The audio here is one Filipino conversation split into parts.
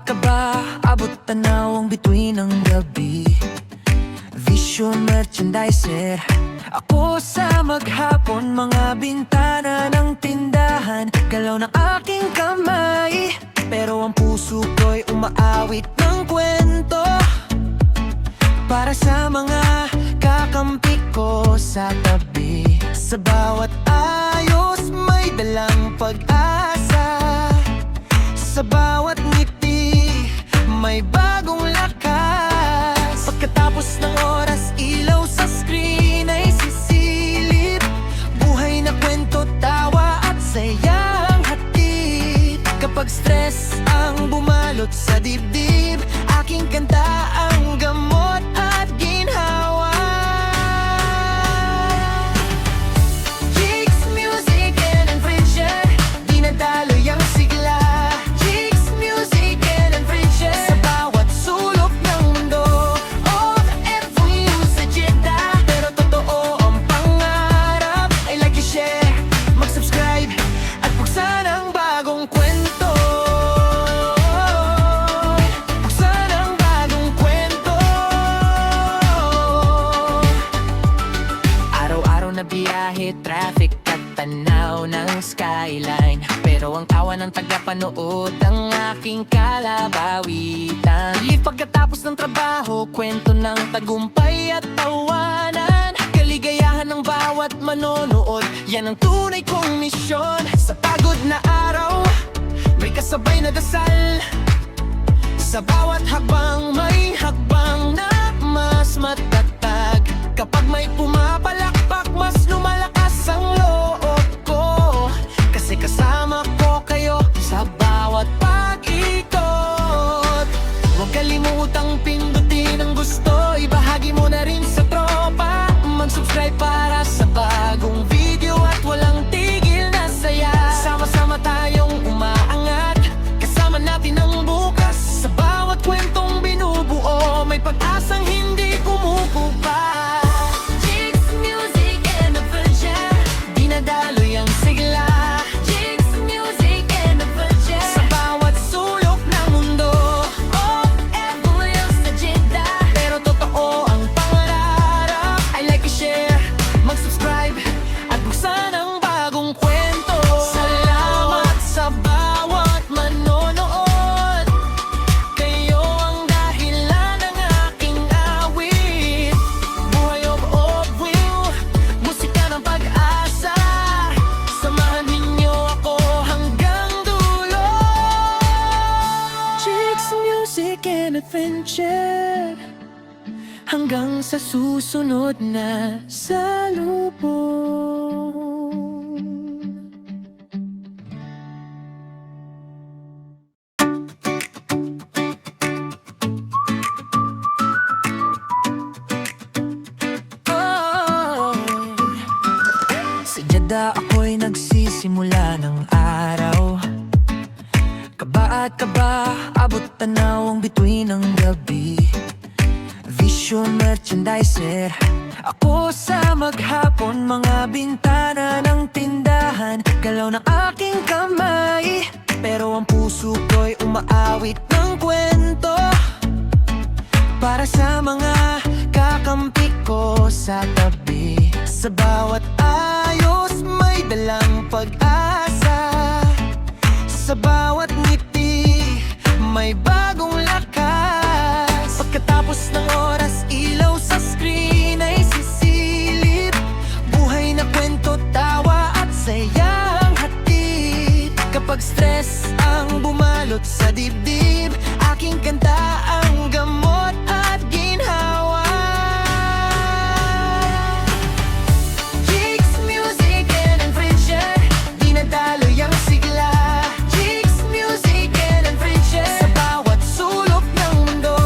ka ba? Abot tanaw ang bituin ng gabi. Vision merchandiser. Ako sa maghapon, mga bintana ng tindahan, galaw ng aking kamay, pero ang puso ko'y umaawit ng kwento para sa mga kakampi ko sa tabi. Sa bawat ayos may dalang pag-asa, sa bawat ngiti may bagong lakas. Pagkatapos ng oras, ilaw sa screen ay sisilip, buhay na kwento, tawa at sayang hatid. Kapag stress ang bumalot sa dibdib, aking kanta ang gamot at ginhawa. Jigs, music, and friendship, dinadaloy ang sigla. Jigs, music, and friendship, sa bawat sulok ng mundo. OFW sa Jeddah, pero totoo ang pangarap. I like you, share, mag-subscribe at buksan ang bagong kwento. Buksan ang bagong kwento. Araw-araw na biyahe, traffic at tanaw ng skyline, pero ang tawa ng tagapanood ang aking kalabawitan. Pagkatapos ng trabaho, kwento ng tagumpay at tawanan, kaligayahan ng bawat manonood, yan ang tunay kong misyon. Sa pagod na araw, may kasabay na dasal, sa bawat hakbang may hakbang na mas matatag. Kapag may pumapalakpak, mas lumalakas ang loob ko, kasi kasama ko kayo sa bawat pag-ikot. Huwag kalimutang pindutin ang gusto, ibahagi mo na rin sa tropa. Mag-subscribe para sa bagong video at walang tigil na saya. Sama-sama tayong umaangat, kasama natin ang bukas. Sa bawat kwentong binubuo, may pag-asang hindi kumukupa. Jigs, music, and adventure, dinadaloy ang sigla. Jigs, music, and adventure, sa bawat sulok ng mundo. OFW sa Jeddah, pero totoo ang pangarap. I like you, share, mag-subscribe at buksan ang bagong kwento. Salamat sa bawat manonood, kayo ang dahilan ng aking awit. Buhay of will, musika ng pag-asa, samahan ninyo ako hanggang dulo. Jigs, music, and adventure, hanggang sa susunod na salubong. Oh, sa Jeddah ako'y nagsisimula ng araw. Kaba at kaba, abot tanaw ang bituin ng gabi. Vision merchandiser. Ako sa maghapon, mga bintana ng tindahan, galaw ng aking kamay, pero ang puso ko'y umaawit ng kwento para sa mga kakampi ko sa tabi. Sa bawat ayos may dalang pag-asa, sa bawat ngiti may bagong lakas. Pagkatapos ng oras, ilaw sa screen ay sisilip, buhay na kwento, tawa at sayang hatid. Kapag stress ang bumalot sa dibdib, aking kanta ang gamot at ginhawa. Jigs, music, and friendship, dinadaloy ang sigla. Jigs, music, and friendship, sa bawat sulok ng mundo.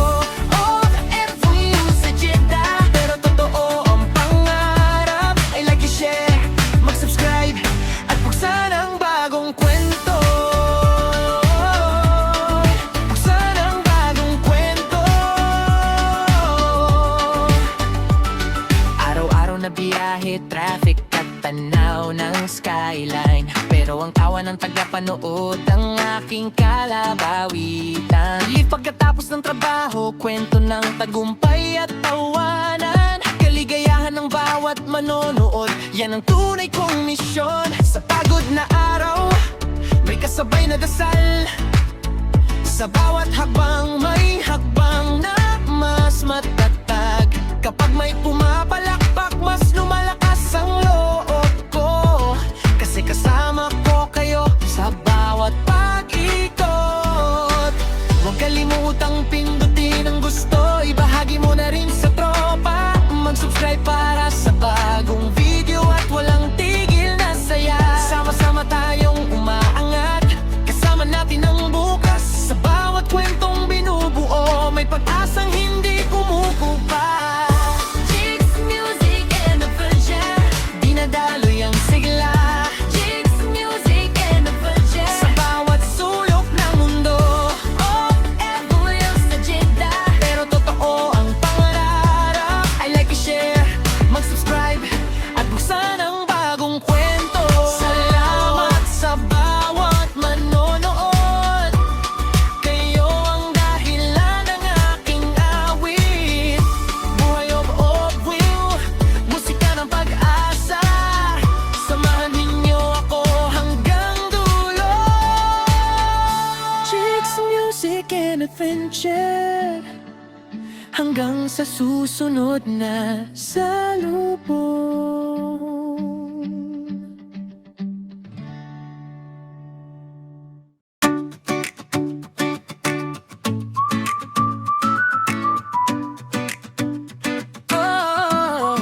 OFW sa Jeddah, pero totoo ang pangarap. I like you, share, mag-subscribe at buksan ang bagong kwento. Buksan ang bagong kwento. Araw-araw na biyahe, traffic at tanaw ng skyline, pero ang tawa ng tagapanood ang aking kalabawitan. Relief pagkatapos ng trabaho, kwento ng tagumpay at tawanan, kaligayahan ng bawat manonood, yan ang tunay kong misyon. Sa pagod na araw, may kasabay na dasal. Sa bawat hakbang, may hakbang na mas matatag. Kapag may pumapalakpak, mas lumalakas ang loob ko, kasi kasama ko kayo sa bawat pag-ikot. Huwag kalimutang pindutin ang gusto, ibahagi mo na rin sa tropa. Mag-subscribe para sa bagong video at walang tigil na saya. Sama-sama tayong umaangat, kasama natin ang bukas. Sa bawat kwentong binubuo, may pag-asang hindi kumukupa. Jigs Music and Adventure, dinadaloy ang sigla. Jigs Music and Adventure, sa bawat sulok ng mundo. OFW sa Jeddah, pero totoo ang pangarap. I like to share, mag-subscribe at buksan ang bagong kwento. Salamat sa bawat manonood, kayo ang dahilan ng aking awit. Buhay of will, musika ng pag-asa, samahan ninyo ako hanggang dulo. Jigs Music and Adventure, hanggang sa susunod na salubong. Oh,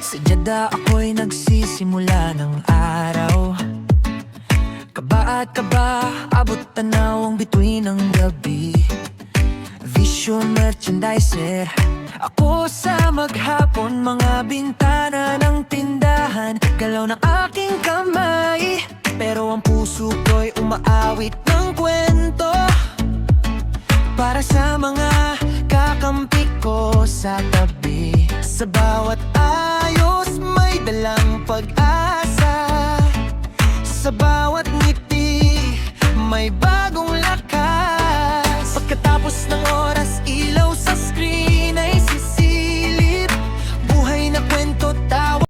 sa Jeddah ako'y nagsisimula ng araw. Kaba at kaba, abot tanawang bituin ng gabi. Vision merchandiser, ako sa maghapon, mga bintana ng tindahan, galaw ng aking kamay, pero ang puso ko'y umaawit ng kwento para sa mga kakampi ko sa tabi. Sa bawat ayos may dalang pag-asa, sa bawat ngiti may